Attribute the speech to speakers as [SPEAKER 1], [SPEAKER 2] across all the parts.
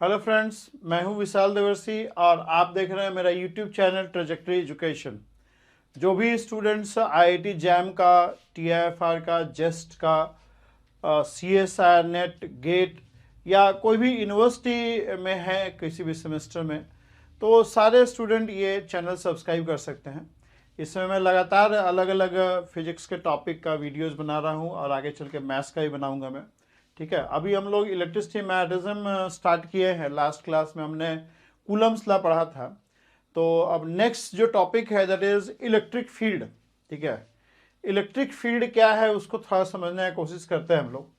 [SPEAKER 1] Hello friends, मैं हूं विशाल देवर्सी और आप देख रहे हैं मेरा यूट्यूब चैनल ट्रेजेक्टरी एजुकेशन। जो भी स्टूडेंट्स आईआईटी जैम का, टीआईएफआर का, जेस्ट का, सीएसआई नेट, गेट या कोई भी यूनिवर्सिटी में है किसी भी सेमेस्टर में, तो सारे स्टूडेंट ये चैनल सब्सक्राइब कर सकते हैं। इसमें मैं लगातार अलग अलग फिजिक्स के टॉपिक का वीडियोस बना रहा हूँ और आगे चल के मैथ्स का भी बनाऊंगा मैं। ठीक है, अभी हम लोग इलेक्ट्रिसिटी मैग्नेटिज्म स्टार्ट किए हैं। लास्ट क्लास में हमने कूलम्स लॉ पढ़ा था। तो अब नेक्स्ट जो टॉपिक है दैट इज इलेक्ट्रिक फील्ड। ठीक है, इलेक्ट्रिक फील्ड क्या है उसको थोड़ा समझने की कोशिश करते हैं हम लोग।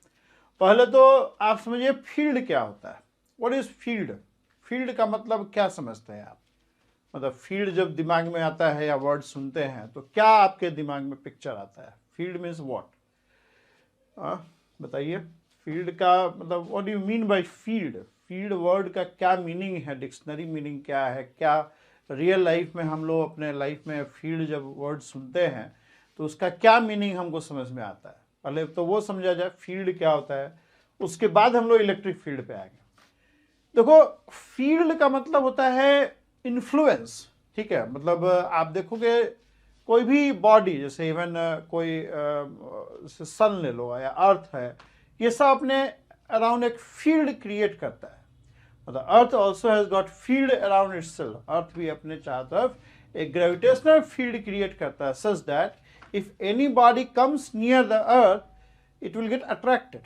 [SPEAKER 1] पहले तो आप समझिए फील्ड क्या होता है। What is field? फील्ड का मतलब क्या समझते हैं आप? मतलब फील्ड जब दिमाग में आता है या वर्ड सुनते हैं तो क्या आपके दिमाग में पिक्चर आता है? Field means what? बताइए। फील्ड का मतलब what do you mean by field? Field word का क्या मीनिंग है? डिक्शनरी मीनिंग क्या है? क्या रियल लाइफ में हम लोग अपने लाइफ में फील्ड जब वर्ड सुनते हैं तो उसका क्या मीनिंग हमको समझ में आता है? पहले तो वो समझा जाए फील्ड क्या होता है, उसके बाद हम लोग इलेक्ट्रिक फील्ड पे आएंगे। देखो, फील्ड का मतलब होता है इन्फ्लुएंस। ठीक है, मतलब आप देखोगे कोई भी बॉडी, जैसे इवन कोई सन ले लो या अर्थ है, ये सब अपने अराउंड एक फील्ड क्रिएट करता है। मतलब earth also has got field around itself. Earth भी अपने चारों तरफ एक ग्रेविटेशनल फील्ड क्रिएट करता है such that if any body comes near the earth it will get attracted.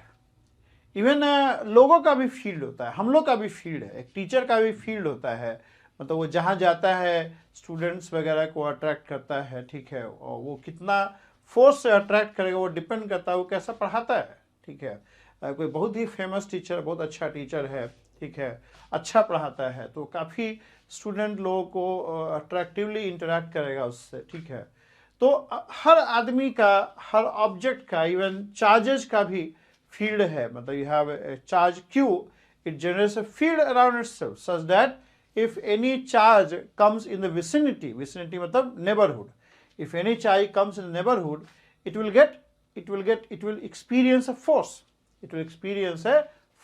[SPEAKER 1] Even लोगों का भी फील्ड होता है, हम लोग का भी फील्ड है, एक टीचर का भी फील्ड होता है। मतलब वो जहाँ जाता है स्टूडेंट्स वगैरह को अट्रैक्ट करता है। ठीक है, और वो कितना फोर्स से अट्रैक्ट करेगा वो डिपेंड करता है वो कैसा पढ़ाता है। ठीक है, कोई बहुत ही फेमस टीचर, बहुत अच्छा टीचर है, ठीक है, अच्छा पढ़ाता है तो काफ़ी स्टूडेंट लोगों को अट्रैक्टिवली इंटरेक्ट करेगा उससे। ठीक है, तो हर आदमी का, हर ऑब्जेक्ट का, इवन चार्जेस का भी फील्ड है। मतलब you have a charge Q, it generates a field around itself such that if any charge comes in the vicinity मतलब neighborhood, if any charge comes in the neighborhood it will experience a force. It will experience a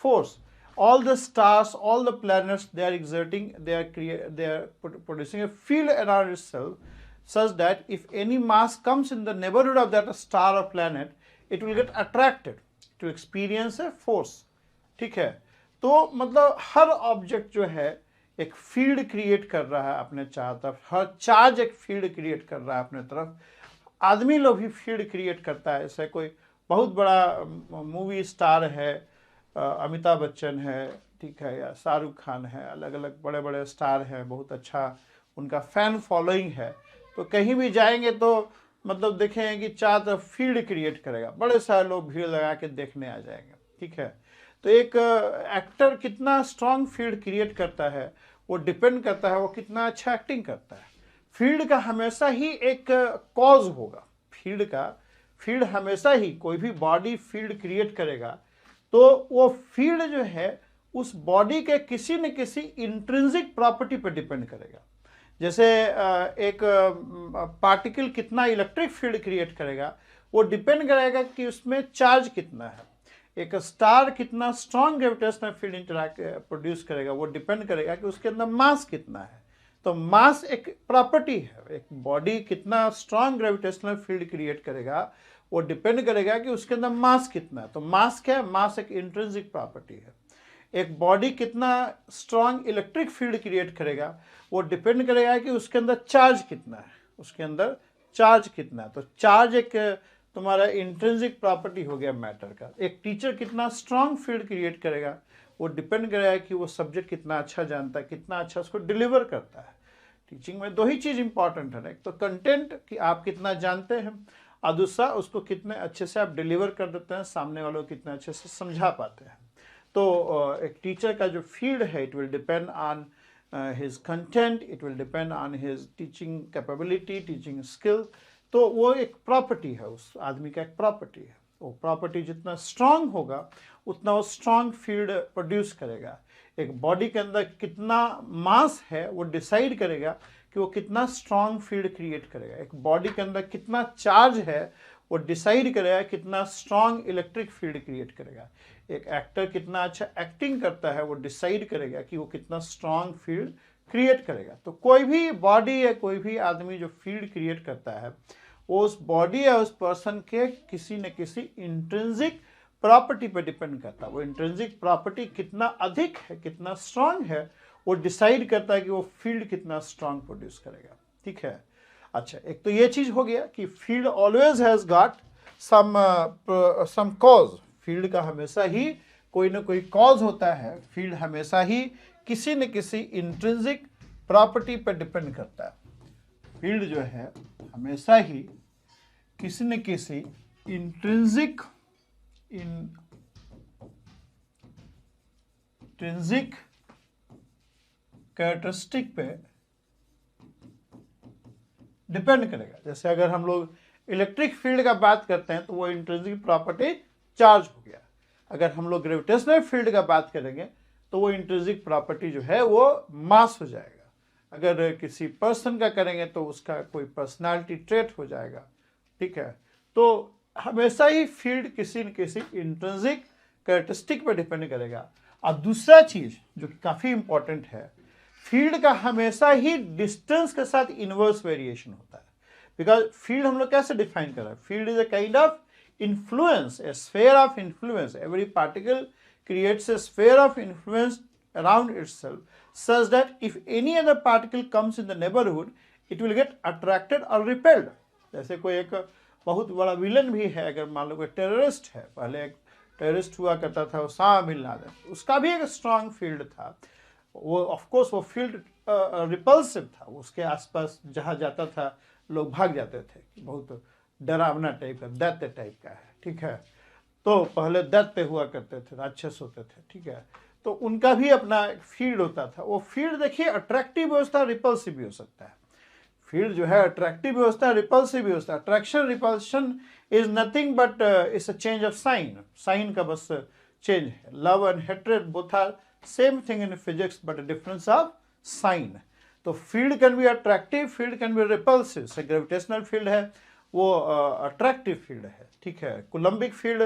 [SPEAKER 1] force. All the stars, all the planets, they are producing a field around itself such that if any mass comes in the neighborhood of that star or planet it will get attracted to experience a force. ठीक है, तो मतलब हर object जो है एक field create कर रहा है अपने चारों तरफ। हर चार्ज एक फील्ड क्रिएट कर रहा है अपने तरफ। आदमी लोग भी फील्ड क्रिएट करता है। ऐसे कोई बहुत बड़ा मूवी स्टार है, अमिताभ बच्चन है, ठीक है, या शाहरुख खान है, अलग अलग बड़े बड़े स्टार हैं, बहुत अच्छा उनका फैन फॉलोइंग है। तो कहीं भी जाएंगे तो मतलब देखेंगे कि चार तरफ फील्ड क्रिएट करेगा, बड़े सारे लोग भीड़ लगा के देखने आ जाएंगे। ठीक है, तो एक एक्टर कितना स्ट्रांग फील्ड क्रिएट करता है वो डिपेंड करता है वो कितना अच्छा एक्टिंग करता है। फील्ड का हमेशा ही एक कॉज होगा। फील्ड हमेशा ही, कोई भी बॉडी फील्ड क्रिएट करेगा तो वो फील्ड जो है उस बॉडी के किसी न किसी इंट्रिंसिक प्रॉपर्टी पर डिपेंड करेगा। जैसे एक पार्टिकल कितना इलेक्ट्रिक फील्ड क्रिएट करेगा वो डिपेंड करेगा कि उसमें चार्ज कितना है। एक स्टार कितना strong gravitational field interact produce करेगा वो डिपेंड करेगा कि उसके अंदर मास कितना है। तो मास एक प्रॉपर्टी है। एक बॉडी कितना स्ट्रॉन्ग ग्रेविटेशनल फील्ड क्रिएट करेगा वो डिपेंड करेगा कि उसके अंदर मास कितना है। तो मास क्या है? मास एक इंट्रिंसिक प्रॉपर्टी है। एक बॉडी कितना स्ट्रॉन्ग इलेक्ट्रिक फील्ड क्रिएट करेगा वो डिपेंड करेगा कि उसके अंदर चार्ज कितना है, उसके अंदर चार्ज कितना है। तो चार्ज एक तुम्हारा इंट्रिंसिक प्रॉपर्टी हो गया मैटर का। एक टीचर कितना स्ट्रॉन्ग फील्ड क्रिएट करेगा वो डिपेंड करेगा कि वो सब्जेक्ट कितना अच्छा जानता है, कितना अच्छा उसको डिलीवर करता है। टीचिंग में दो ही चीज़ इंपॉर्टेंट है, एक तो कंटेंट कि आप कितना जानते हैं और दूसरा उसको कितने अच्छे से आप डिलीवर कर देते हैं, सामने वालों को कितने अच्छे से समझा पाते हैं। तो एक टीचर का जो फील्ड है it will depend on his content, it will depend on his teaching capability, teaching skill. तो वो एक प्रॉपर्टी है, उस आदमी का एक प्रॉपर्टी है। वो प्रॉपर्टी जितना स्ट्रांग होगा उतना वो स्ट्रांग फील्ड प्रोड्यूस करेगा। एक बॉडी के अंदर कितना मास है वो डिसाइड करेगा कि वो कितना स्ट्रांग फील्ड क्रिएट करेगा। एक बॉडी के अंदर कितना चार्ज है वो डिसाइड करेगा कितना स्ट्रांग इलेक्ट्रिक फील्ड क्रिएट करेगा। एक एक्टर कितना अच्छा एक्टिंग करता है वो डिसाइड करेगा कि वो कितना स्ट्रांग फील्ड क्रिएट करेगा। तो कोई भी बॉडी या कोई भी आदमी जो फील्ड क्रिएट करता है वो उस बॉडी या उस पर्सन के किसी न किसी इंट्रिंसिक प्रॉपर्टी पे डिपेंड करता है। वो इंट्रिंसिक प्रॉपर्टी कितना अधिक है, कितना स्ट्रांग है, वो डिसाइड करता है कि वो फील्ड कितना स्ट्रांग प्रोड्यूस करेगा। ठीक है। अच्छा, एक तो ये चीज हो गया कि field always has got some cause. Field का हमेशा ही कोई ना कोई कॉज होता है। फील्ड हमेशा ही किसी न किसी इंट्रिंसिक प्रॉपर्टी पर डिपेंड करता है। फील्ड जो है हमेशा ही किसी न किसी इंट्रिंसिक कैरेक्टरिस्टिक पे डिपेंड करेगा। जैसे अगर हम लोग इलेक्ट्रिक फील्ड का बात करते हैं तो वो इंट्रिंसिक प्रॉपर्टी चार्ज हो गया। अगर हम लोग ग्रेविटेशनल फील्ड का बात करेंगे तो वो इंट्रिंसिक प्रॉपर्टी जो है वो मास हो जाएगा। अगर किसी पर्सन का करेंगे तो उसका कोई पर्सनालिटी ट्रेट हो जाएगा। ठीक है। तो हमेशा ही फील्ड किसी न किसी इंट्रिंसिक कैरेक्टरिस्टिक पर डिपेंड करेगा। और दूसरा चीज जो काफी इंपॉर्टेंट है, फील्ड का हमेशा ही डिस्टेंस के साथ इनवर्स वेरिएशन होता है। बिकॉज फील्ड हम लोग कैसे डिफाइन कर रहे हैं? Field is a kind of influence, a sphere of influence. Every particle creates a sphere of influence around itself such that if any other particle comes in the neighborhood, it will get attracted or repelled. जैसे कोई एक बहुत बड़ा villain भी है, अगर मान लो कोई टेररिस्ट है, पहले एक टेररिस्ट हुआ करता था उसामा बिन लादेन, उसका भी एक स्ट्रांग फील्ड था। वो ऑफ कोर्स वो फील्ड रिपल्सिव था, उसके आसपास जहाँ जाता था लोग भाग जाते थे। बहुत डरावना टाइप का, दैत्य टाइप का है। ठीक है। तो पहले दैत्य हुआ करते थे, राक्षस होते थे। ठीक है। तो उनका भी अपना एक फील्ड होता था। वो फील्ड देखिए अट्रैक्टिव भी होता है, रिपल्सिव भी हो सकता है। फील्ड जो है अट्रैक्टिव भी होता है, रिपल्सिव भी होता है। Attraction repulsion is nothing but it's a change of sign. Sign का बस चेंज है। Love and hatred both are same thing in physics but difference of sign. तो field can be attractive, field can be repulsive. Say gravitational field है वो attractive field है। ठीक है। Coulombic field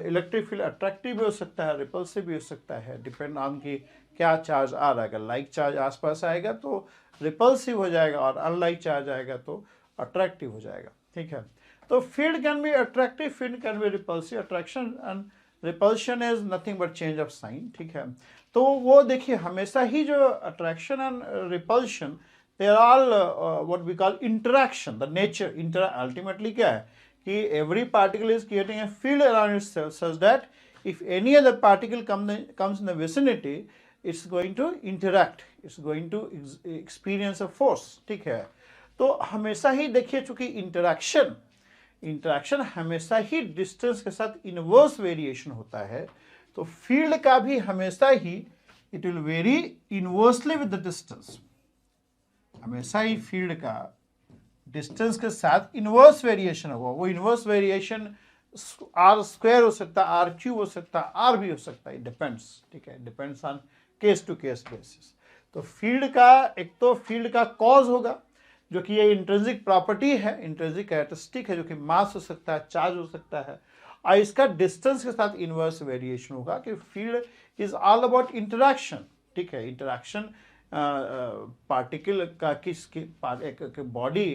[SPEAKER 1] electric field attractive भी हो सकता है, रिपल्सिव भी हो सकता है, डिपेंड ऑन कि क्या चार्ज आ रहा है। अगर लाइक चार्ज आसपास आएगा तो रिपल्सिव हो जाएगा और अनलाइक चार्ज आएगा तो अट्रैक्टिव हो जाएगा। ठीक है। तो field can be attractive, field can be repulsive. Attraction and repulsion is nothing but change of sign. ठीक है। तो वो देखिए हमेशा ही जो attraction and repulsion, they are all what we call interaction, the nature ultimately क्या है कि every particle is creating a field around itself such that if any other particle comes in the vicinity, it's going to interact, it's going to experience a force। ठीक है। तो हमेशा ही देखिए चूंकि interaction हमेशा ही डिस्टेंस के साथ इनवर्स वेरिएशन होता है, तो फील्ड का भी हमेशा ही it will vary inversely with the distance. हमेशा ही फील्ड का डिस्टेंस के साथ इनवर्स वेरिएशन होगा। वो इनवर्स वेरिएशन आर स्क्वायर हो सकता है, आर क्यूब हो सकता है, आर भी हो सकता है, डिपेंड्स। ठीक है। Depends on case to case basis. तो फील्ड का एक तो फील्ड का कॉज होगा जो कि ये इंट्रिंसिक प्रॉपर्टी है, इंट्रिंसिक कैरेक्टरिस्टिक है, जो कि मास हो सकता है, चार्ज हो सकता है, और इसका डिस्टेंस के साथ इनवर्स वेरिएशन होगा कि field is all about interaction. ठीक है। इंटरैक्शन पार्टिकल का एक बॉडी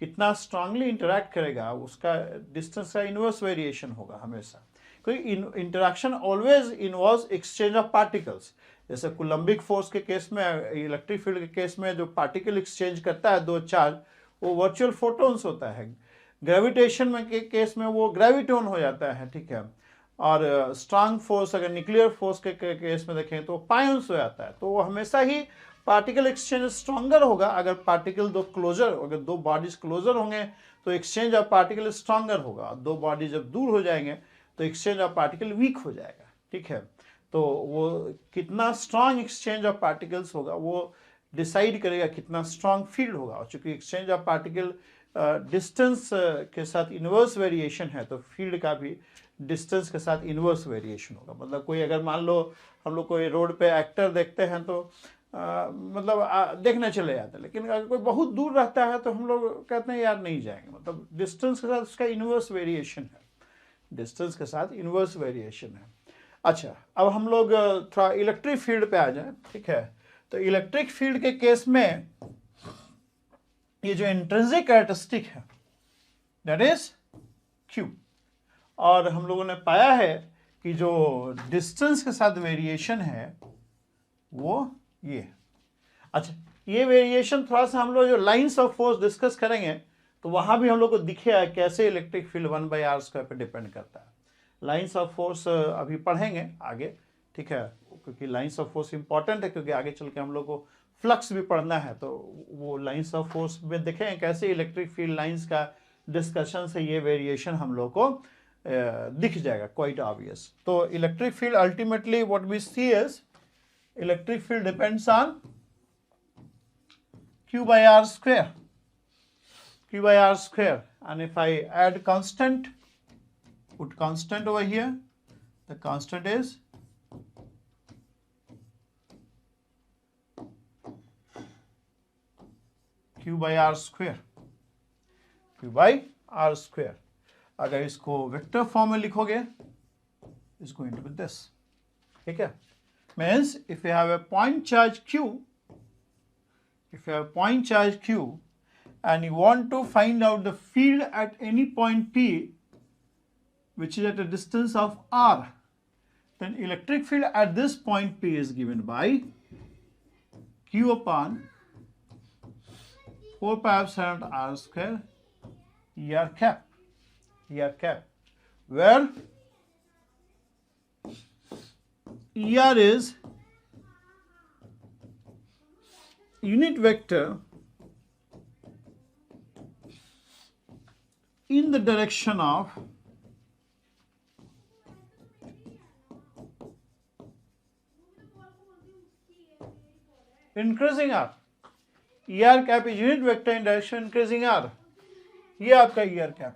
[SPEAKER 1] कितना स्ट्रांगली इंटरैक्ट करेगा उसका डिस्टेंस का इनवर्स वेरिएशन होगा हमेशा। क्योंकि interaction always involves exchange of particles. जैसे कोलम्बिक फोर्स के केस में, इलेक्ट्रिक फील्ड के केस में जो पार्टिकल एक्सचेंज करता है दो चार्ज, वो वर्चुअल फोटोन्स होता है। ग्रेविटेशन में के केस में वो ग्रेविटोन हो जाता है। ठीक है। और स्ट्रांग फोर्स अगर न्यूक्लियर फोर्स के केस में देखें तो पायोन्स हो जाता है। तो वो हमेशा ही पार्टिकल एक्सचेंज स्ट्रॉन्गर होगा। अगर पार्टिकल अगर दो बॉडीज क्लोजर होंगे तो एक्सचेंज ऑफ पार्टिकल स्ट्रॉन्गर होगा। दो बॉडी जब दूर हो जाएंगे तो एक्सचेंज ऑफ पार्टिकल वीक हो जाएगा। ठीक है। तो वो कितना स्ट्रांग एक्सचेंज ऑफ पार्टिकल्स होगा वो डिसाइड करेगा कितना स्ट्रांग फील्ड होगा। और चूंकि एक्सचेंज ऑफ पार्टिकल डिस्टेंस के साथ इनवर्स वेरिएशन है तो फील्ड का भी डिस्टेंस के साथ इनवर्स वेरिएशन होगा। मतलब कोई अगर मान लो हम लोग कोई रोड पे एक्टर देखते हैं तो मतलब देखने चले जाते हैं। लेकिन अगर कोई बहुत दूर रहता है तो हम लोग कहते हैं यार नहीं जाएंगे, मतलब डिस्टेंस के साथ उसका इन्वर्स वेरिएशन है, डिस्टेंस के साथ इन्वर्स वेरिएशन है। अच्छा, अब हम लोग थोड़ा इलेक्ट्रिक फील्ड पे आ जाए, ठीक है। तो इलेक्ट्रिक फील्ड के केस में ये जो इंट्रिंसिक कैरेक्टरिस्टिक है दैट इज Q, और हम लोगों ने पाया है कि जो डिस्टेंस के साथ वेरिएशन है वो ये। अच्छा, ये वेरिएशन थोड़ा सा हम लोग जो लाइंस ऑफ फोर्स डिस्कस करेंगे तो वहां भी हम लोग को दिखेगा कैसे इलेक्ट्रिक फील्ड 1/r² पे डिपेंड करता है। लाइंस ऑफ फोर्स अभी पढ़ेंगे आगे, ठीक है, क्योंकि लाइंस ऑफ फोर्स इंपॉर्टेंट है, क्योंकि आगे चल के हम लोग को फ्लक्स भी पढ़ना है, तो वो लाइंस ऑफ फोर्स में देखेंगे कैसे इलेक्ट्रिक फील्ड लाइंस का डिस्कशन से ये वेरिएशन हम लोग को दिख जाएगा, क्वाइट ऑब्वियस। तो electric field ultimately what we see is electric field depends on Q/r², Q/r², and if I add constant, put constant over here, the constant is Q/r², Q/r²। अगर इसको वेक्टर फॉर्म में लिखोगे is going to be this, ठीक है। Means if you have a point charge Q, if you have point charge Q and you want to find out the field at any point P which is at a distance of r, then electric field at this point P is given by Q upon 4π r², ER cap, where ER is unit vector in the direction of increasing r. ER cap is unit vector in direction increasing r. ये आपका ER cap,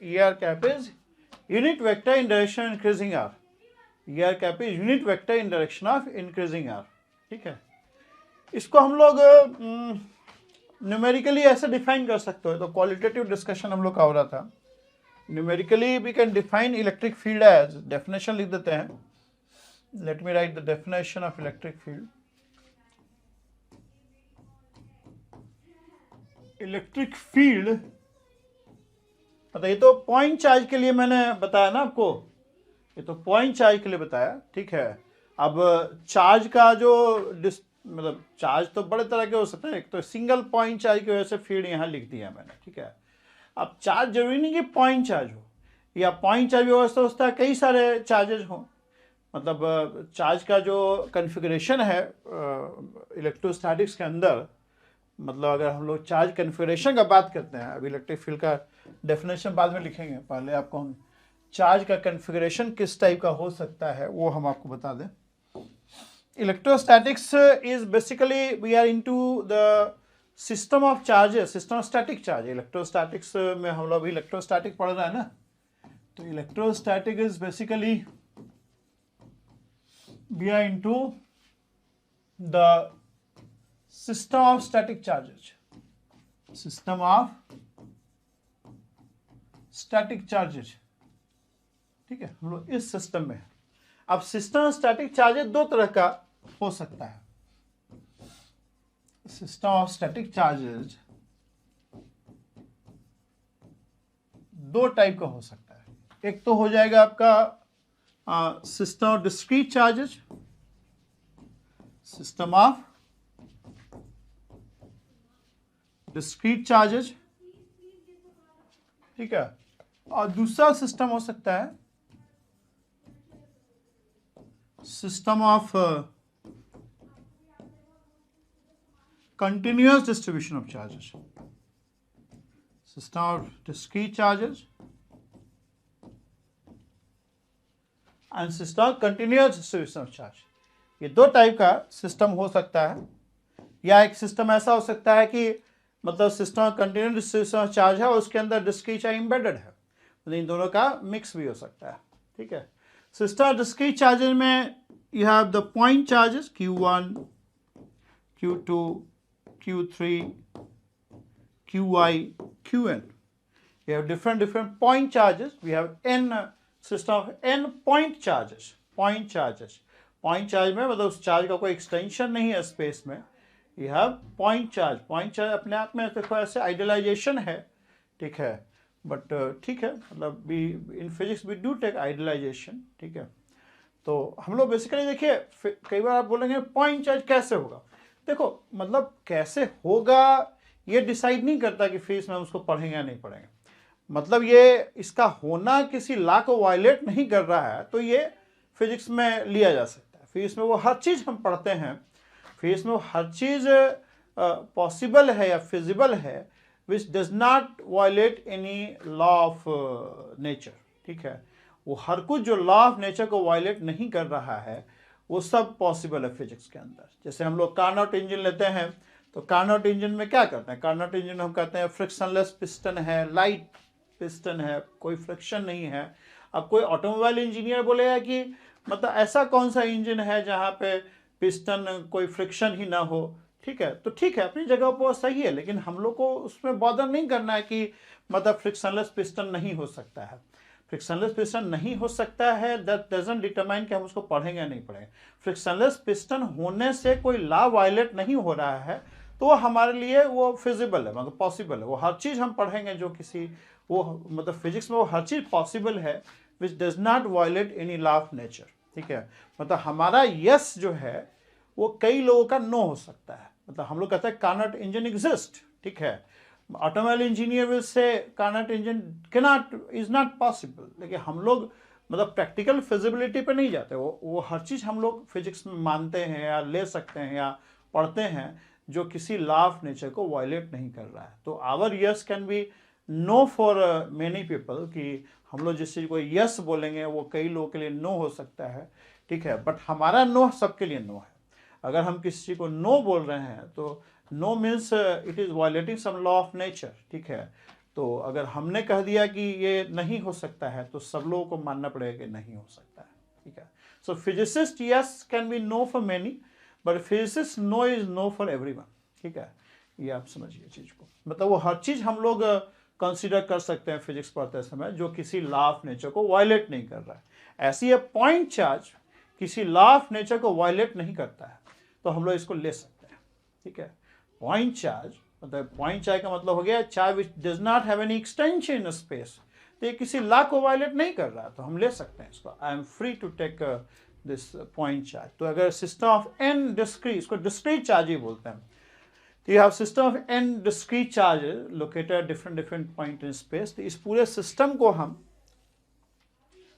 [SPEAKER 1] ER cap is unit vector in direction increasing r. ER cap is unit vector in direction of increasing r, ठीक है। इसको हम लोग numerically ऐसे define कर सकते हो, तो क्वालिटेटिव डिस्कशन हम लोग का हो रहा था। Numerically we can define electric field as, definition लिख देते हैं, let me write the definition of electric field. Electric field मतलब ये तो पॉइंट चार्ज के लिए मैंने बताया ना आपको, ये तो पॉइंट चार्ज के लिए बताया, ठीक है। अब चार्ज का जो मतलब चार्ज तो बड़े तरह के हो सकते हैं, एक तो सिंगल पॉइंट चार्ज की वजह से फील्ड यहाँ लिख दिया मैंने, ठीक है। अब चार्ज जरूरी नहीं कि पॉइंट चार्ज हो, या पॉइंट चार्ज व्यवस्था होता है कई सारे चार्जेज हो, मतलब चार्ज का जो कन्फिगरेशन है इलेक्ट्रोस्टैटिक्स के अंदर, मतलब अगर हम लोग चार्ज कन्फिगरेशन का बात करते हैं, अब इलेक्ट्रिक फील्ड का डेफिनेशन बाद में लिखेंगे, पहले आपको हम चार्ज का कन्फिगरेशन किस टाइप का हो सकता है वो हम आपको बता दें। Electrostatics is basically we are into the system of charges, system of static charge. Electrostatics में हम लोग इलेक्ट्रोस्टैटिक पढ़ रहे हैं ना, तो electrostatic is basically we are into the system of static charges, system of static charges, ठीक है। हम लोग इस सिस्टम में, अब सिस्टम स्टैटिक चार्जेस दो तरह का हो सकता है। सिस्टम ऑफ स्टैटिक चार्जेस दो टाइप का हो सकता है। एक तो हो जाएगा आपका system of discrete charges, system of discrete charges, ठीक है। और दूसरा सिस्टम हो सकता है system of continuous distribution of charges, system of discrete charges and system of continuous distribution of charge। ये दो टाइप का सिस्टम हो सकता है, या एक सिस्टम ऐसा हो सकता है कि मतलब system of continuous distribution of charge है और उसके अंदर डिस्क्रीट चार्ज एम्बेडेड है, मतलब इन दोनों का मिक्स भी हो सकता है, ठीक है। सिस्टम ऑफ डिस्क्रीट चार्जेस में you have the point charges Q1, Q2, Q3, Qi, Qn. We have different point charges. We have n system of n point charges. Point charges. Point charge में मतलब उस charge का कोई extension नहीं है space में. You have point charge. Point charge अपने आप में देखो ऐसे आइडियलाइजेशन है, ठीक है, बट ठीक है, मतलब in physics we do take idealization, ठीक है. तो हम लोग बेसिकली देखिए, कई बार आप बोलेंगे पॉइंट चार्ज कैसे होगा. देखो मतलब कैसे होगा ये डिसाइड नहीं करता कि फिजिक्स में हम उसको पढ़ेंगे या नहीं पढ़ेंगे. मतलब ये इसका होना किसी लॉ को वायलेट नहीं कर रहा है, तो ये फिजिक्स में लिया जा सकता है. फिजिक्स में वो हर चीज़ हम पढ़ते हैं, फिजिक्स में वो हर चीज़ पॉसिबल है या फिजिबल है which does not violate any law of nature, ठीक है. वो हर कुछ जो लॉ ऑफ नेचर को वायलेट नहीं कर रहा है वो सब पॉसिबल है फिजिक्स के अंदर. जैसे हम लोग कार्नोट इंजन लेते हैं, तो कार्नोट इंजन में क्या करते हैं, कार्नोट इंजन हम कहते हैं फ्रिक्शनलेस पिस्टन है, लाइट पिस्टन है, कोई फ्रिक्शन नहीं है. अब कोई ऑटोमोबाइल इंजीनियर बोलेगा कि मतलब ऐसा कौन सा इंजन है जहाँ पे पिस्टन कोई फ्रिक्शन ही ना हो, ठीक है. तो ठीक है, अपनी जगह पर सही है, लेकिन हम लोग को उसमें बॉदर नहीं करना है कि मतलब फ्रिक्शनलेस पिस्टन नहीं हो सकता है. फ्रिक्शनलेस पिस्टन नहीं हो सकता है, दैट डजंट डिटरमाइन कि हम उसको पढ़ेंगे या नहीं पढ़ेंगे. फ्रिक्शनलेस पिस्टन होने से कोई लॉ वायलेट नहीं हो रहा है, तो वो हमारे लिए वो फिजिबल है, मतलब पॉसिबल है. वो हर चीज़ हम पढ़ेंगे जो किसी वो मतलब फिजिक्स में वो हर चीज़ पॉसिबल है which does not violate any law of nature, ठीक है. मतलब हमारा यस जो है वो कई लोगों का नो हो सकता है. मतलब हम लोग कहते हैं कार्नोट इंजन एग्जिस्ट, ठीक है. Automobile engineer will say Carnot engine is not possible, लेकिन हम लोग मतलब प्रैक्टिकल फिजिबिलिटी पे नहीं जाते. वो हर चीज़ हम लोग फिजिक्स में मानते हैं या ले सकते हैं या पढ़ते हैं जो किसी लॉ ऑफ नेचर को वायलेट नहीं कर रहा है. तो our yes can be no for many people, कि हम लोग जिस चीज़ को यस बोलेंगे वो कई लोगों के लिए नो हो सकता है, ठीक है. बट हमारा नो सबके लिए नो है. अगर हम किसी चीज़ को नो बोल रहे हैं तो no means it is violating some law of nature, ठीक है. तो अगर हमने कह दिया कि ये नहीं हो सकता है तो सब लोगों को मानना पड़ेगा कि नहीं हो सकता है, ठीक है. So physicist yes can be no for many, but physicist no is no for everyone, ठीक है. ये आप समझिए चीज़ को. मतलब वो हर चीज़ हम लोग कंसीडर कर सकते हैं फिजिक्स पढ़ते समय जो किसी लॉ ऑफ नेचर को वायलेट नहीं कर रहा है. ऐसी है पॉइंट चार्ज किसी लॉ ऑफ नेचर को वायलेट नहीं करता है, तो हम लोग इसको ले सकते हैं, ठीक है. पॉइंट चार्ज मतलब पॉइंट चार्ज का मतलब हो गया charge which does not have any extension in space, तो ये किसी लॉ को वायलेट नहीं कर रहा, तो हम ले सकते हैं इसको. I am free to take this point charge. तो अगर सिस्टम ऑफ एन डिस्क्रीट, इसको डिस्क्रीट चार्ज ही बोलते हैं. तो you have system of N discrete charge located different point in space. तो इस पूरे सिस्टम को हम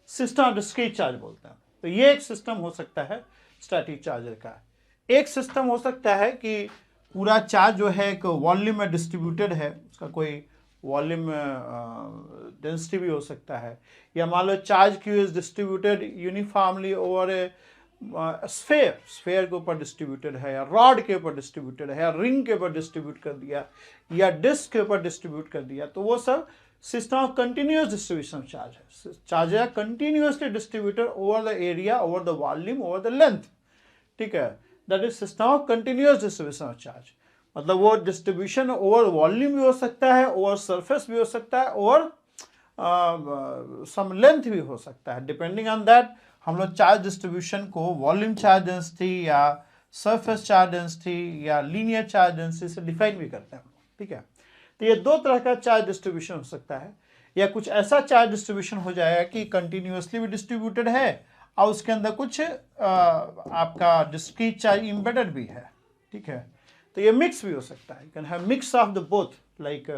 [SPEAKER 1] सिस्टम ऑफ डिस्क्रीट चार्ज बोलते हैं. तो ये एक सिस्टम हो सकता है स्टैटिक चार्जर का. एक सिस्टम हो सकता है कि पूरा चार्ज जो है एक वॉल्यूम में डिस्ट्रीब्यूटेड है, उसका कोई वॉल्यूम डेंसिटी भी हो सकता है. या मान लो charge q is distributed uniformly over a sphere के ऊपर डिस्ट्रीब्यूटेड है, या रॉड के ऊपर डिस्ट्रीब्यूटेड है, या रिंग के ऊपर डिस्ट्रीब्यूट कर दिया, या डिस्क के ऊपर डिस्ट्रीब्यूट कर दिया. तो वो सब system of continuous distribution charge है. चार्ज है continuously distributed over the area, over the volume, over the length, ठीक है. That is system of continuous distribution of charge. मतलब वो डिस्ट्रीब्यूशन ओवर वॉल्यूम भी हो सकता है, ओवर सरफेस भी हो सकता है, ओवर सम लेंथ भी हो सकता है. डिपेंडिंग ऑन दैट हम लोग चार्ज डिस्ट्रीब्यूशन को वॉल्यूम चार्ज डेंसिटी या सरफेस चार्ज डेंसिटी या लीनियर चार्ज डेंसिटी से डिफाइन भी करते हैं, ठीक है. तो ये दो तरह का चार्ज डिस्ट्रीब्यूशन हो सकता है. या कुछ ऐसा चार्ज डिस्ट्रीब्यूशन हो जाएगा कि कंटिन्यूसली भी डिस्ट्रीब्यूटेड है और उसके अंदर कुछ आपका डिस्क्रीट चार्ज एम्बेडेड भी है, ठीक है. तो ये मिक्स भी हो सकता है. You can have mix of the both, like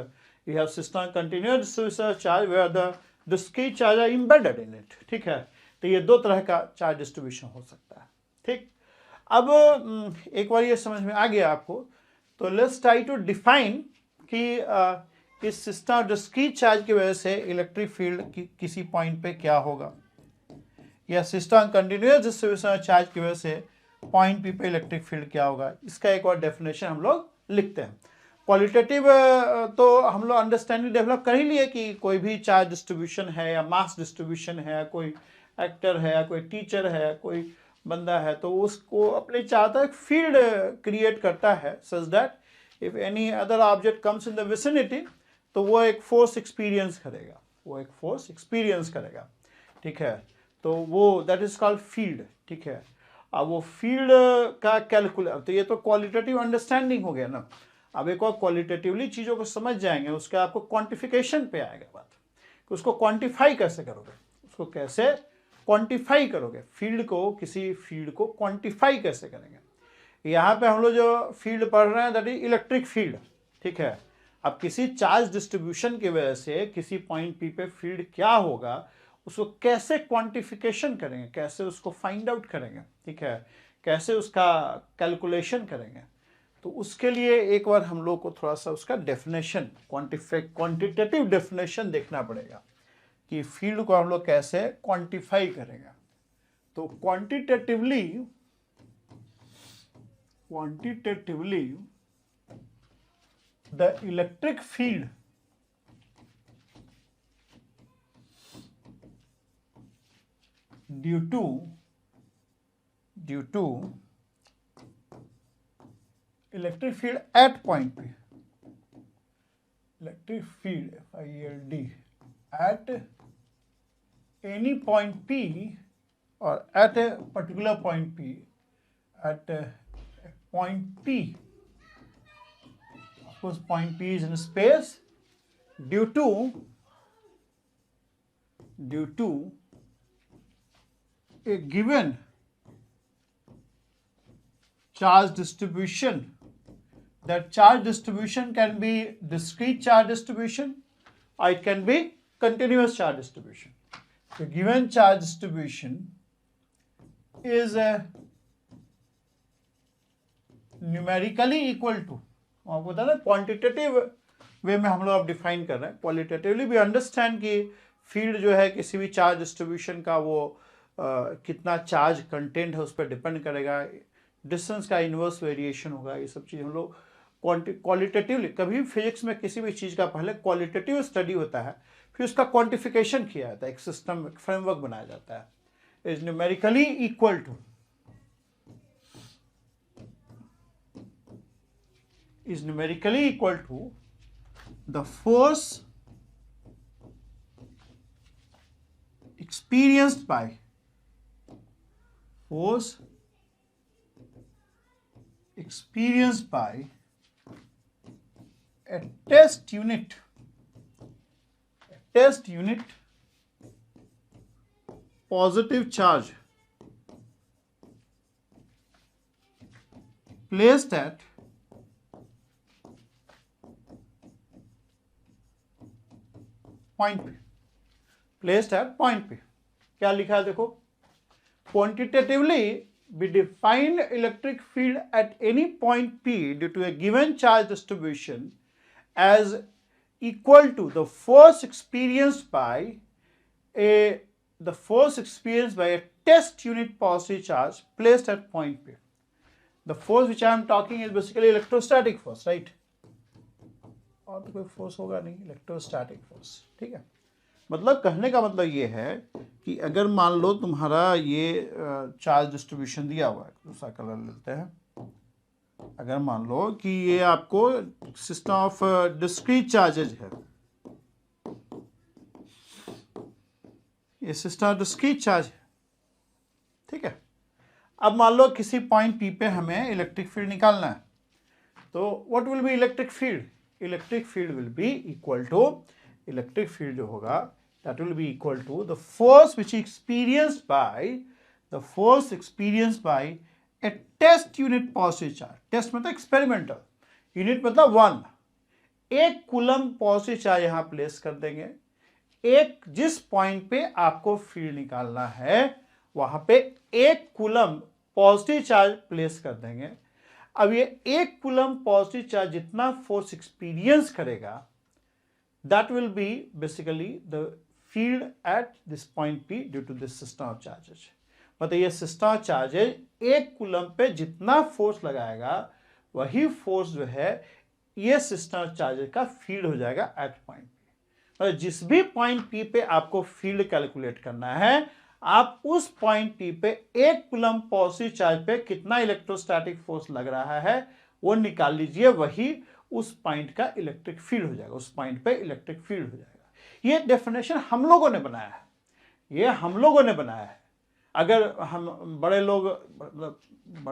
[SPEAKER 1] you have system continuous distribution charge where the discrete charge are embedded in it, ठीक है. तो ये दो तरह का चार्ज डिस्ट्रीब्यूशन हो सकता है, ठीक. अब एक बार ये समझ में आ गया आपको, तो लेट्स ट्राई टू डिफाइन कि इस सिस्टम डिस्क्रीट चार्ज की वजह से इलेक्ट्रिक फील्ड किसी पॉइंट पे क्या होगा, या सिस्टम कंटिन्यूअस डिस्ट्रीब्यूशन चार्ज की वजह से पॉइंट पी पे इलेक्ट्रिक फील्ड क्या होगा. इसका एक और डेफिनेशन हम लोग लिखते हैं. क्वालिटेटिव तो हम लोग अंडरस्टैंडिंग डेवलप कर ही लिए कि कोई भी चार्ज डिस्ट्रीब्यूशन है या मास डिस्ट्रीब्यूशन है, कोई एक्टर है, कोई टीचर है, कोई बंदा है तो उसको अपने चाहता है फील्ड क्रिएट करता है such that if any other object comes in the vicinity तो वो एक फोर्स एक्सपीरियंस करेगा, वो एक फोर्स एक्सपीरियंस करेगा, ठीक है। तो वो दैट इज कॉल्ड फील्ड, ठीक है। अब वो फील्ड का कैलकुलेट, तो ये तो क्वालिटेटिव अंडरस्टैंडिंग हो गया ना। अब एक और क्वालिटेटिवली चीज़ों को समझ जाएंगे, उसका आपको क्वांटिफिकेशन पे आएगा बात कि उसको क्वांटिफाई कैसे करोगे, उसको कैसे क्वांटिफाई करोगे, फील्ड को, किसी फील्ड को क्वांटिफाई कैसे करेंगे। यहाँ पे हम लोग जो फील्ड पढ़ रहे हैं दैट इज इलेक्ट्रिक फील्ड, ठीक है। अब किसी चार्ज डिस्ट्रीब्यूशन की वजह से किसी पॉइंट पी पे फील्ड क्या होगा, उसको कैसे क्वांटिफिकेशन करेंगे, कैसे उसको फाइंड आउट करेंगे, ठीक है, कैसे उसका कैलकुलेशन करेंगे। तो उसके लिए एक बार हम लोग को थोड़ा सा उसका डेफिनेशन, क्वांटिटेटिव डेफिनेशन देखना पड़ेगा कि फील्ड को हम लोग कैसे क्वांटिफाई करेंगे। तो quantitatively the electric field due to electric field at point P, electric field FILD at any point P or at a particular point P, at a point P, of course point P is in space, due to a given charge distribution. That charge distribution can be discrete charge distribution or it can be continuous charge distribution. The given charge distribution is numerically equal to, आपको पता है quantitative वे में हम लोग अब define कर रहे हैं, क्वालिटेटिवली भी अंडरस्टैंड कि फील्ड जो है किसी भी चार्ज डिस्ट्रीब्यूशन का वो कितना चार्ज कंटेंट है उस पर डिपेंड करेगा, डिस्टेंस का इन्वर्स वेरिएशन होगा, ये सब चीज़ हम लोग क्वालिटेटिवली, कभी फिजिक्स में किसी भी चीज़ का पहले क्वालिटेटिव स्टडी होता है, फिर उसका क्वांटिफिकेशन किया जाता है, एक सिस्टम, एक फ्रेमवर्क बनाया जाता है। Is numerically equal to, is numerically equal to the force experienced by a test unit positive charge placed at point P, placed at point P। क्या लिखा है देखो, quantitatively we define electric field at any point P due to a given charge distribution as equal to the force experienced by a test unit positive charge placed at point P. The force which I am talking is basically electrostatic force, right? और तो कोई force होगा नहीं, electrostatic force, ठीक है। मतलब कहने का मतलब ये है कि अगर मान लो तुम्हारा ये चार्ज डिस्ट्रीब्यूशन दिया हुआ है, दूसरा कलर लेते हैं, अगर मान लो कि ये आपको सिस्टम ऑफ डिस्क्रीट चार्जेज है, ये सिस्टम ऑफ डिस्क्रीट चार्ज है, ठीक है। अब मान लो किसी पॉइंट पी पे हमें इलेक्ट्रिक फील्ड निकालना है, तो what will be electric field, electric field will be equal to, electric field जो होगा that will be equal to the force which is experienced by a test unit positive charge। Test मतलब experimental, unit मतलब 1, एक coulomb positive charge यहां place कर देंगे, एक जिस पॉइंट पे आपको फील्ड निकालना है वहां पे एक कूलम पॉजिटिव चार्ज प्लेस कर देंगे। अब ये एक कूलम पॉजिटिव चार्ज जितना फोर्स एक्सपीरियंस करेगा that will be basically the field at this point P due to this system of charges। मतलब ये सिस्टम ऑफ चार्जेज एक कूलम पे जितना फोर्स लगाएगा वही फोर्स जो है ये सिस्टम ऑफ चार्जेज का फील्ड हो जाएगा एट पॉइंट P। मतलब जिस भी पॉइंट P पे आपको फील्ड कैलकुलेट करना है आप उस पॉइंट पी पे 1 कूलम पॉजिटिव चार्ज पे कितना इलेक्ट्रोस्टैटिक फोर्स लग रहा है वो निकाल लीजिए, वही उस पॉइंट का इलेक्ट्रिक फील्ड हो जाएगा, उस पॉइंट पे इलेक्ट्रिक फील्ड हो जाएगा। ये डेफिनेशन हम लोगों ने बनाया है, ये हम लोगों ने बनाया है। अगर हम बड़े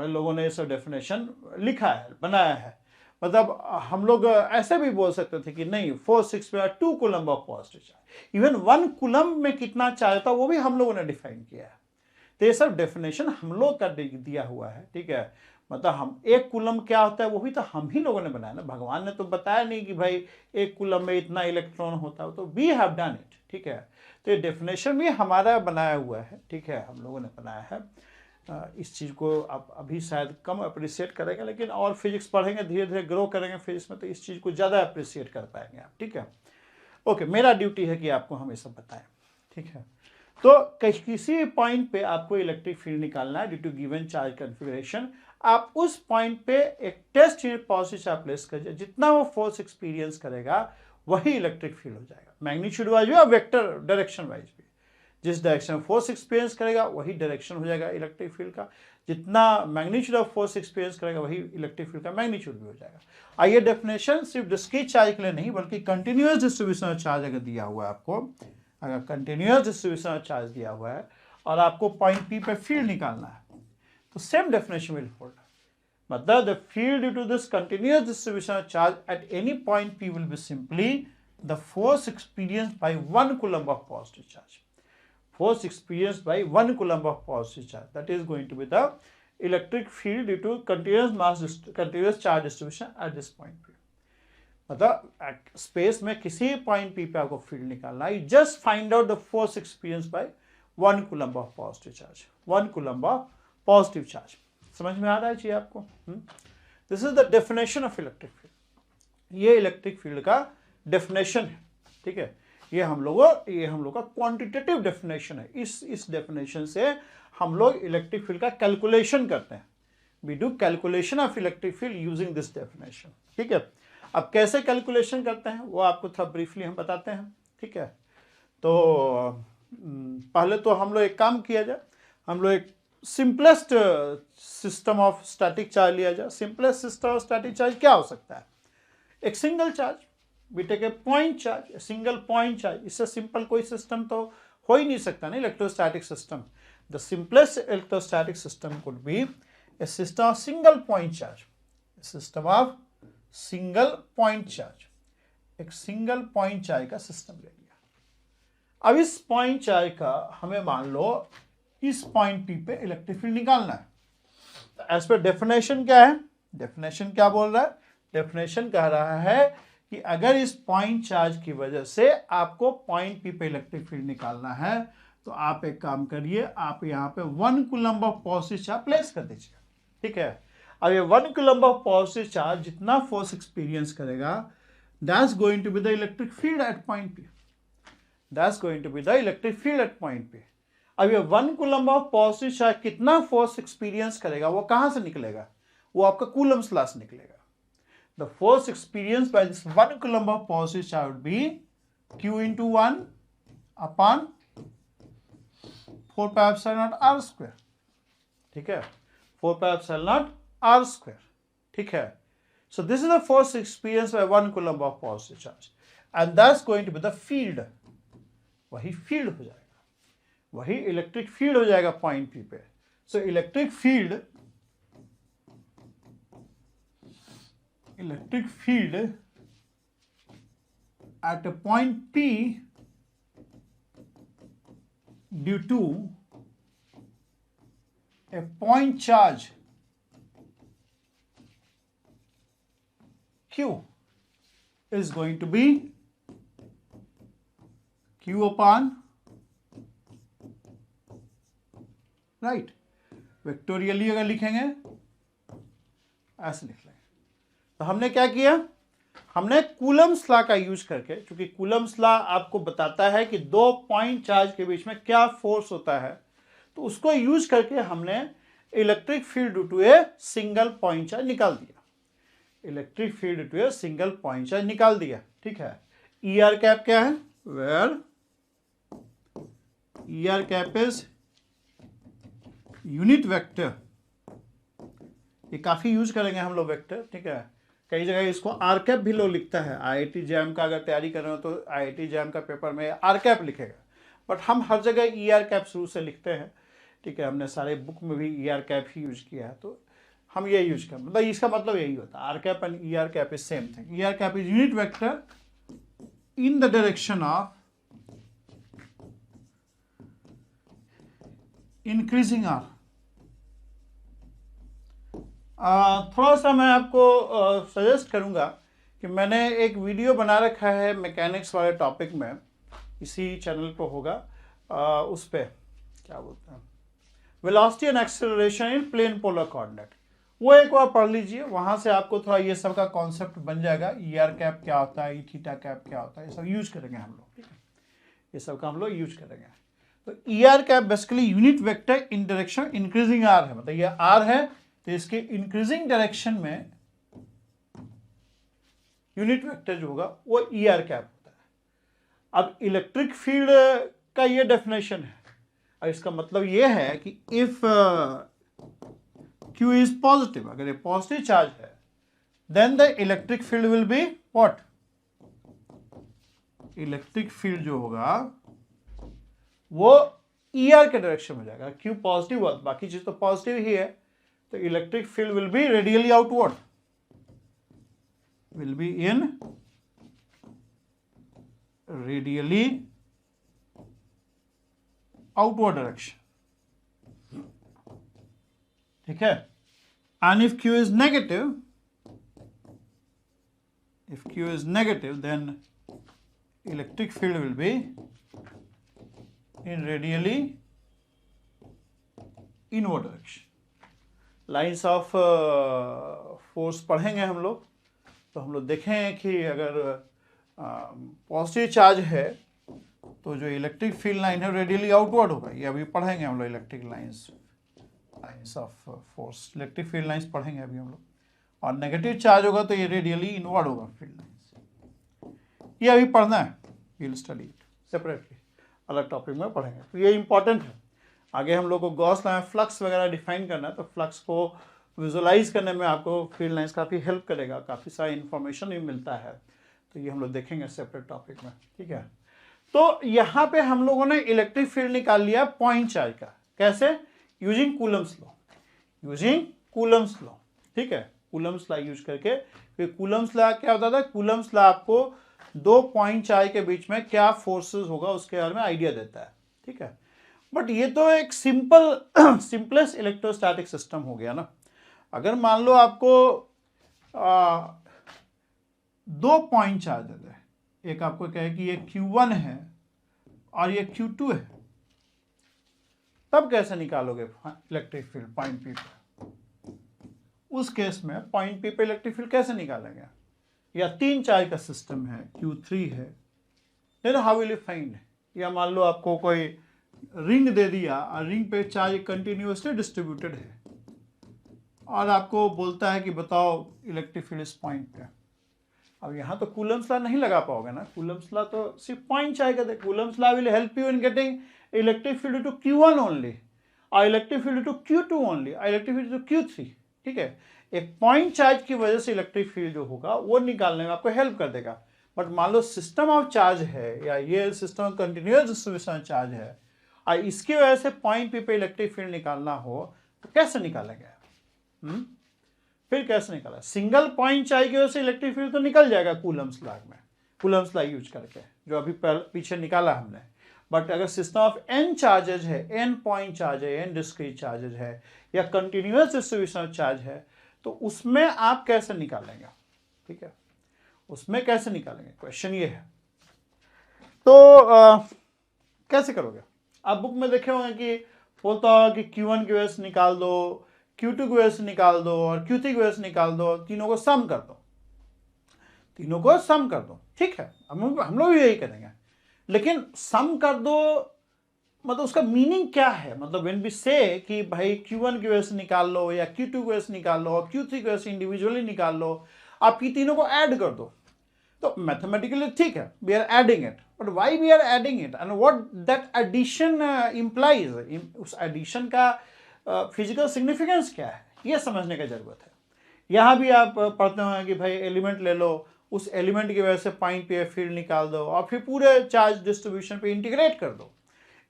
[SPEAKER 1] लोगों ने इस डेफिनेशन लिखा है, बनाया है, मतलब हम लोग ऐसे भी बोल सकते थे कि नहीं 4-6 में 2 coulomb of positive charge, even 1 coulomb में कितना चार्ज था वो भी हम लोगों ने डिफाइन किया है। तो ये सब डेफिनेशन हम लोग का दिया हुआ है, ठीक है। मतलब हम 1 कूलम क्या होता है वो भी तो हम ही लोगों ने बनाया ना, भगवान ने तो बताया नहीं कि भाई 1 कूलम में इतना इलेक्ट्रॉन होता है, तो वी हैव डन इट, ठीक है। तो ये डेफिनेशन भी हमारा बनाया हुआ है, ठीक है, हम लोगों ने बनाया है। इस चीज़ को आप अभी शायद कम अप्रिशिएट करेंगे, लेकिन और फिजिक्स पढ़ेंगे, धीरे धीरे ग्रो करेंगे फिजिक्स में, तो इस चीज़ को ज़्यादा अप्रिशिएट कर पाएंगे आप, ठीक है। ओके, मेरा ड्यूटी है कि आपको हम ये सब बताएं, ठीक है। तो किसी पॉइंट पे आपको इलेक्ट्रिक फील्ड निकालना है due to given charge configuration. आप उस पॉइंट पे एक test unit positive charge place करिए, जितना वो फोर्स एक्सपीरियंस करेगा वही इलेक्ट्रिक फील्ड हो जाएगा, मैग्नीट्यूड वाइज भी और वेक्टर डायरेक्शन वाइज भी। जिस डायरेक्शन में फोर्स एक्सपीरियंस करेगा वही डायरेक्शन हो जाएगा इलेक्ट्रिक फील्ड का, जितना मैग्नीट्यूड ऑफ फोर्स एक्सपीरियंस करेगा वही इलेक्ट्रिक फील्ड का मैग्नीट्यूड भी हो जाएगा। आइए डेफिनेशन सिर्फ डिस्क्रीट चार्ज के लिए नहीं बल्कि कंटिन्यूअस डिस्ट्रीब्यूशन ऑफ चार्ज अगर दिया हुआ है आपको, अगर कंटिन्यूअस डिस्ट्रीब्यूशन ऑफ चार्ज दिया हुआ है और आपको पॉइंट पी पे फील्ड निकालना है तो सेम डेफिनेशन विल होल्ड। मतलब the field due to this continuous distribution of charge at any point P will be simply the force experienced by 1 coulomb of positive charge, force experienced by 1 coulomb of positive charge, that is going to be the electric field due to continuous charge distribution at this point P। मतलब space में किसी point P पे आपको field निकालना है, just find out the force experience by 1 coulomb of positive charge, 1 coulomb of positive charge. समझ में आ रहा है चाहिए आपको? This is the definition of electric field, ये इलेक्ट्रिक फील्ड का डेफिनेशन है, ठीक है। ये हम लोग का क्वांटिटेटिव डेफिनेशन है। इस डेफिनेशन से हम लोग इलेक्ट्रिक फील्ड का कैलकुलेशन करते हैं। We do calculation of electric field using this definition, ठीक है। अब कैसे कैलकुलेशन करते हैं वो आपको थोड़ा ब्रीफली हम बताते हैं, ठीक है। तो पहले तो हम लोग एक काम किया जाए, हम लोग एक simplest system of static charge लिया जाए। Simplest system of static charge क्या हो सकता है? एक single charge, we take a point charge, a single point charge। इससे सिंपल कोई सिस्टम तो हो ही नहीं सकता ना electrostatic system. The simplest electrostatic system could be A system of single point charge, system of single point charge, एक single point charge का system ले लिया। अब इस पॉइंट चार्ज का हमें मान लो इस पॉइंट पी पे इलेक्ट्रिक फील्ड निकालना है। तो एज पर डेफिनेशन क्या है? डेफिनेशन क्या बोल रहा है? डेफिनेशन कह रहा है कि अगर इस पॉइंट चार्ज की वजह से आपको पॉइंट पी पे इलेक्ट्रिक फील्ड निकालना है तो आप एक काम करिए, आप यहाँ पे 1 coulomb of positive charge place कर दीजिए, ठीक है। अब ये 1 कूलम्ब ऑफ पॉजिटिव चार्ज जितना फोर्स एक्सपीरियंस करेगा that's going to be the electric field at point P, that's going to be the electric field at point P. अब ये 1 कूलम्ब ऑफ पॉजिटिव चार्ज कितना फोर्स एक्सपीरियंस करेगा वो कहाँ से निकलेगा? वो आपका कूलम्स लॉ से निकलेगा। The force experienced by this 1 coulomb of positive charge would be Q into 1 upon 4 pi epsilon naught R square, ठीक है, 4 pi epsilon naught R square, ठीक है। So this is the force experienced by 1 coulomb of positive charge and that's going to be the field, वही field हो जाएगा, वही electric field हो जाएगा पॉइंट पी पे। So electric field at a point P due to a point charge Q is going to be Q upon, right, vectorially अगर लिखेंगे ऐसे लिख लेंगे। तो हमने क्या किया? हमने कूलम्स लॉ का यूज करके, क्योंकि कूलम्स लॉ आपको बताता है कि 2 पॉइंट चार्ज के बीच में क्या फोर्स होता है, तो उसको यूज करके हमने electric field due to a single point charge निकाल दिया। Electric field due to a single point charge निकाल दिया, ठीक है। ई आर कैप क्या है? Where E R cap is unit vector, ये काफ़ी यूज करेंगे हम लोग वेक्टर, ठीक है। कई जगह इसको आर कैप भी लोग लिखता है, आईआईटी जैम का अगर तैयारी कर रहे हो तो आईआईटी जैम का पेपर में आर कैप लिखेगा, बट हम हर जगह ई आर कैप शुरू से लिखते हैं, ठीक है। हमने सारे बुक में भी ई आर कैप ही यूज किया है, तो हम ये यूज करें, मतलब इसका मतलब यही होता है, R cap and E R cap is same thing. E R cap is unit vector in the direction of increasing R. थोड़ा सा मैं आपको सजेस्ट करूंगा कि मैंने एक वीडियो बना रखा है मैकेनिक्स वाले टॉपिक में, इसी चैनल पर होगा, उस पर क्या बोलते हैं, velocity and acceleration in plane polar coordinate, वो एक बार पढ़ लीजिए, वहाँ से आपको थोड़ा ये सब का कॉन्सेप्ट बन जाएगा। ई आर कैप क्या होता है, ई थीटा कैप क्या होता है, ये सब यूज करेंगे हम लोग, ठीक है, ये सब का हम लोग यूज करेंगे। तो E R cap basically unit vector in direction increasing R है, मतलब ये आर है तो इसके इंक्रीजिंग डायरेक्शन में यूनिट वेक्टर जो होगा वो ई आर कैप होता है। अब इलेक्ट्रिक फील्ड का ये डेफिनेशन है, और इसका मतलब ये है कि इफ Q इज पॉजिटिव, अगर ये पॉजिटिव चार्ज है, then the electric field will be what, electric field जो होगा वो ई आर के डायरेक्शन में जाएगा। Q पॉजिटिव हुआ, बाकी चीज तो पॉजिटिव ही है, तो electric field will B radially outward, will be in radially outward direction, ठीक है। And if Q is negative, if Q is negative, then electric field will be in radially inward direction. Lines of force पढ़ेंगे हम लोग, तो हम लोग देखें कि अगर पॉजिटिव चार्ज है तो जो इलेक्ट्रिक फील्ड लाइन है रेडियली आउटवर्ड होगा, ये अभी पढ़ेंगे हम लोग, electric lines, lines of force, electric field lines पढ़ेंगे अभी हम लोग। और नेगेटिव चार्ज होगा तो ये रेडियली इनवर्ड होगा फील्ड लाइंस, ये अभी पढ़ना है, we will study it separately, अलग टॉपिक में पढ़ेंगे, तो ये इंपॉर्टेंट है। आगे हम लोग को गॉस लॉ में फ्लक्स वगैरह डिफाइन करना है, तो फ्लक्स को विजुअलाइज करने में आपको फील्ड लाइंस काफ़ी हेल्प करेगा, काफ़ी सारा इंफॉर्मेशन भी मिलता है, तो ये हम लोग देखेंगे सेपरेट टॉपिक में, ठीक है। तो यहाँ पे हम लोगों ने इलेक्ट्रिक फील्ड निकाल लिया पॉइंट चार्ज का, कैसे, using Coulomb's law, using Coulomb's law, ठीक है, कूलम्स लॉ यूज करके। फिर कूलम्स लॉ क्या होता था, कूलम्स लॉ आपको दो पॉइंट चार्ज के बीच में क्या फोर्सेस होगा उसके बारे में आइडिया देता है, ठीक है। बट ये तो एक सिंपलेस्ट इलेक्ट्रोस्टैटिक सिस्टम हो गया ना। अगर मान लो आपको दो पॉइंट चार्ज देता है, एक आपको कहे कि ये Q1 है और ये Q2 है, तब कैसे निकालोगे इलेक्ट्रिक फील्ड पॉइंट पी पे, उस केस में पॉइंट पी पे इलेक्ट्रिक फील्ड कैसे निकालेंगे। या तीन चार्ज का सिस्टम है, Q3 है, then how will you find. या मान लो आपको कोई रिंग दे दिया और रिंग पे चार्ज कंटिन्यूअसली डिस्ट्रीब्यूटेड है और आपको बोलता है कि बताओ इलेक्ट्रिक फील्ड इस पॉइंट पे। अब यहाँ तो कूलम्स लॉ नहीं लगा पाओगे ना, कूलम्स लॉ तो सिर्फ पॉइंट चार्ज का, Coulomb's law will help you in getting electric field to Q1 only और electric field to Q2 only और इलेक्ट्रिक फील्ड टू Q3, ठीक है। एक पॉइंट चार्ज की वजह से इलेक्ट्रिक फील्ड जो होगा वो निकालने में आपको हेल्प कर देगा। बट मान लो सिस्टम ऑफ चार्ज है या ये सिस्टम कंटिन्यूअस डिस्ट्रीब्यूशन चार्ज है और इसकी वजह से पॉइंट पी पे इलेक्ट्रिक फील्ड निकालना हो तो कैसे निकालेंगे, फिर कैसे निकाला। सिंगल पॉइंट चार्ज की वजह से इलेक्ट्रिक फील्ड तो निकल जाएगा कूलम्स लॉ में, कूलम्स लॉ यूज करके जो अभी पीछे निकाला हमने। बट अगर सिस्टम ऑफ n चार्जेज है, n पॉइंट चार्ज है, n डिस्क्रीट चार्जेज है या कंटिन्यूअस डिस्ट्रीब्यूशन चार्ज है, तो उसमें आप कैसे निकालेंगे, ठीक है, उसमें कैसे निकालेंगे, क्वेश्चन ये है। तो कैसे करोगे, आप बुक में देखे होंगे कि बोलता होगा कि Q1 की वजह से निकाल दो, Q2 की वजह से निकाल दो और Q3 की वजह से निकाल दो, तीनों को सम कर दो, तीनों को सम कर दो, ठीक है। हम लोग भी यही करेंगे, लेकिन सम कर दो मतलब उसका मीनिंग क्या है, मतलब व्हेन वी से कि भाई Q1 की वजह से निकाल लो या Q2 की वजह से निकाल लो और Q3 की वजह से इंडिविजुअली निकाल लो, आप ये तीनों को ऐड कर दो, तो मैथमेटिकली ठीक है, we are adding it, but why we are adding it and what that addition implies, उस एडिशन का फिजिकल सिग्निफिकेंस क्या है, ये समझने की ज़रूरत है। यहाँ भी आप पढ़ते होंगे कि भाई एलिमेंट ले लो, उस एलिमेंट की वजह से पॉइंट पे फील्ड निकाल दो और फिर पूरे चार्ज डिस्ट्रीब्यूशन पे इंटीग्रेट कर दो।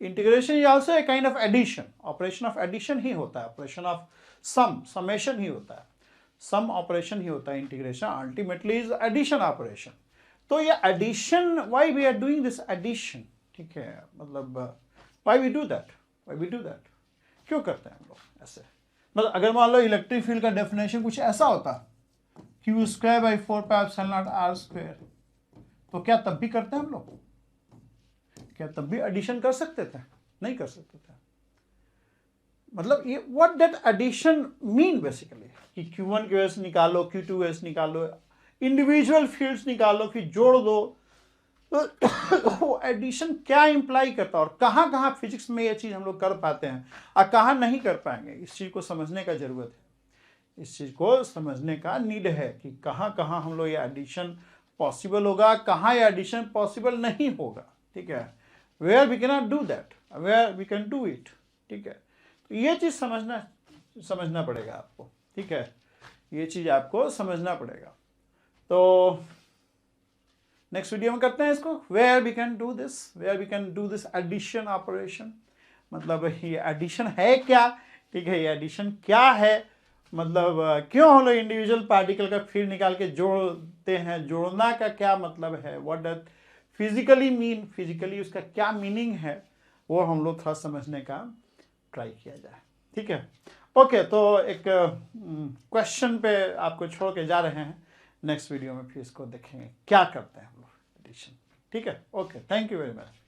[SPEAKER 1] Integration is also a kind of addition, operation of addition ही होता है, ऑपरेशन ऑफ समेशन ही होता है, सम ऑपरेशन ही होता है। Integration ultimately is addition operation. तो ये addition, why we are doing this addition, ठीक है, मतलब व्हाई वी डू दैट, क्यों करते हैं हम लोग ऐसे। मतलब अगर मान लो इलेक्ट्रिक फील्ड का डेफिनेशन कुछ ऐसा होता, Q square by 4πε0 R square, तो क्या तब भी करते हैं हम लोग? क्या तब भी एडिशन कर सकते थे? नहीं कर सकते थे। मतलब ये what that addition mean basically, कि Q1 की वजह से निकालो, Q2 की वजह से निकालो, इंडिविजुअल फील्ड्स निकालो, फिर जोड़ दो, तो वो एडिशन क्या इंप्लाई करता है और कहाँ कहाँ फिजिक्स में ये चीज़ हम लोग कर पाते हैं और कहाँ नहीं कर पाएंगे, इस चीज़ को समझने का ज़रूरत है। इस चीज़ को समझने का नीड है कि कहाँ कहाँ हम लोग ये एडिशन पॉसिबल होगा, कहाँ ये एडिशन पॉसिबल नहीं होगा, ठीक है, where we can not do that, where we can do it, ठीक है। तो ये चीज़ समझना पड़ेगा आपको, ठीक है, ये चीज़ आपको समझना पड़ेगा। तो नेक्स्ट वीडियो में करते हैं इसको, where we can do this addition operation. मतलब ये एडिशन है क्या, ठीक है, ये एडिशन क्या है, मतलब क्यों हम लोग इंडिविजुअल पार्टिकल का फील्ड निकाल के जोड़ते हैं, जोड़ना का क्या मतलब है, what does physically mean, physically उसका क्या मीनिंग है, वो हम लोग थोड़ा समझने का ट्राई किया जाए, ठीक है। ओके, तो एक क्वेश्चन पे आपको छोड़ के जा रहे हैं, नेक्स्ट वीडियो में फिर इसको देखेंगे क्या करते हैं हम लोग एडिशन, ठीक है। Okay, thank you very much.